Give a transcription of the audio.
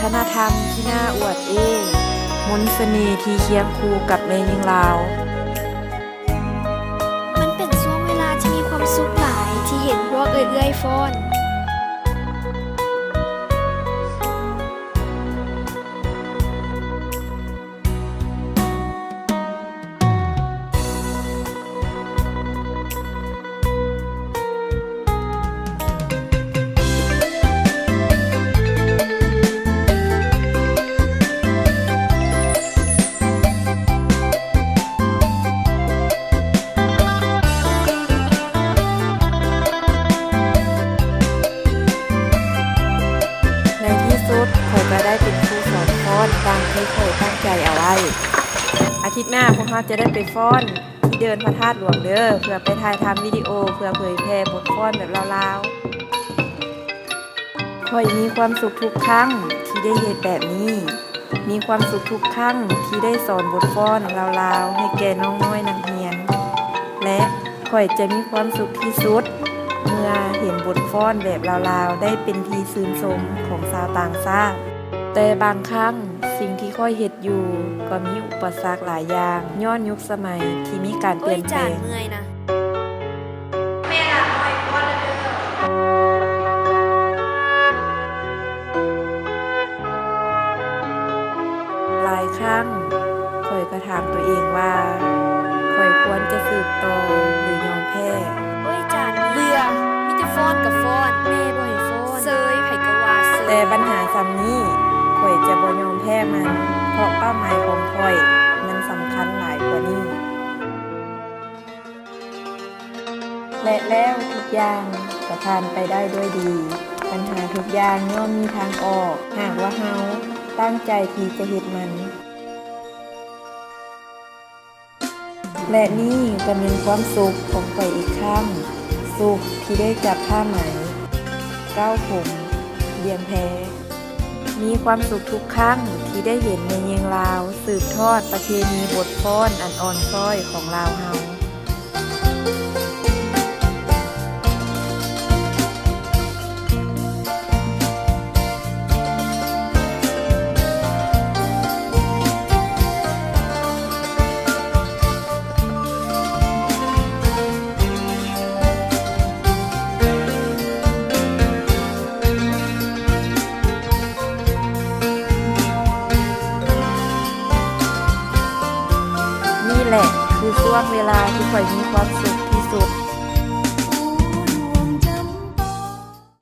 ฒนธรรมที่น่าอวดมนต์เสน่ห์ที่เคียงคู่กับแม่ยิงลาวมันเป็นช่วงเวลาที่มีความสุขหลายที่เห็นพวกเอื้อยๆฟ้อนข่อยก็ได้เป็นครูสอนฟ้อนตามที่ข่อยตั้งใจเอาไว้อาทิตย์หน้าพวกเราจะได้ไปฟ้อนที่เดินพระธาตุหลวงเด้อเพื่อไปถ่ายทำวิดีโอเพื่อเผยแพร่บทฟ้อนแบบลาวๆข่อยมีความสุขทุกครั้งที่ได้เฮ็ดแบบนี้มีความสุขทุกครั้งที่ได้สอนบทฟ้อนลาวๆให้แก่น้องน้อยนักเรียนและข่อยจะมีความสุขที่สุดเมื่อเห็นบทฟ้อนแบบลาวๆได้เป็นที่ชื่นชมของชาวต่างชาติแต่บางครั้งสิ่งที่ค่อยเฮ็ดอยู่ก็มีอุปสรรคหลายอย่างย้อนยุคสมัยที่มีการเปลี่ยนแปลงหลายครั้งข่อยก็ถามตัวเองว่าข่อยควรจะสืบต่อหรือยอมแพ้เบื่อมีแต่ฟ้อนกับฟ้อนแม่บ่ให้ฟ้อนเซยไผก็ว่าเซยแต่ปัญหาซ้ำนี้ข่อยจะบ่ยอมแพ้มันเพราะเป้าหมายของข่อยมันสำคัญหลายกว่านี้และแล้วทุกอย่างก็ผ่านไปได้ด้วยดีปัญหาทุกอย่างย่อมมีทางออกหากว่าเฮาตั้งใจที่จะเฮ็ดมันและนี่ก็เป็นความสุขของข่อยอีกครั้งสุขที่ได้จับผ้าไหมก้าวผมเลียงแพมีความสุขทุกครั้งที่ได้เห็นในเยียงลาวสืบทอดประเพณีบทฟ้อนอันอ่อนช้อยของลาวเฮานี่แหละคือช่วงเวลาที่ข่อยมีความสุข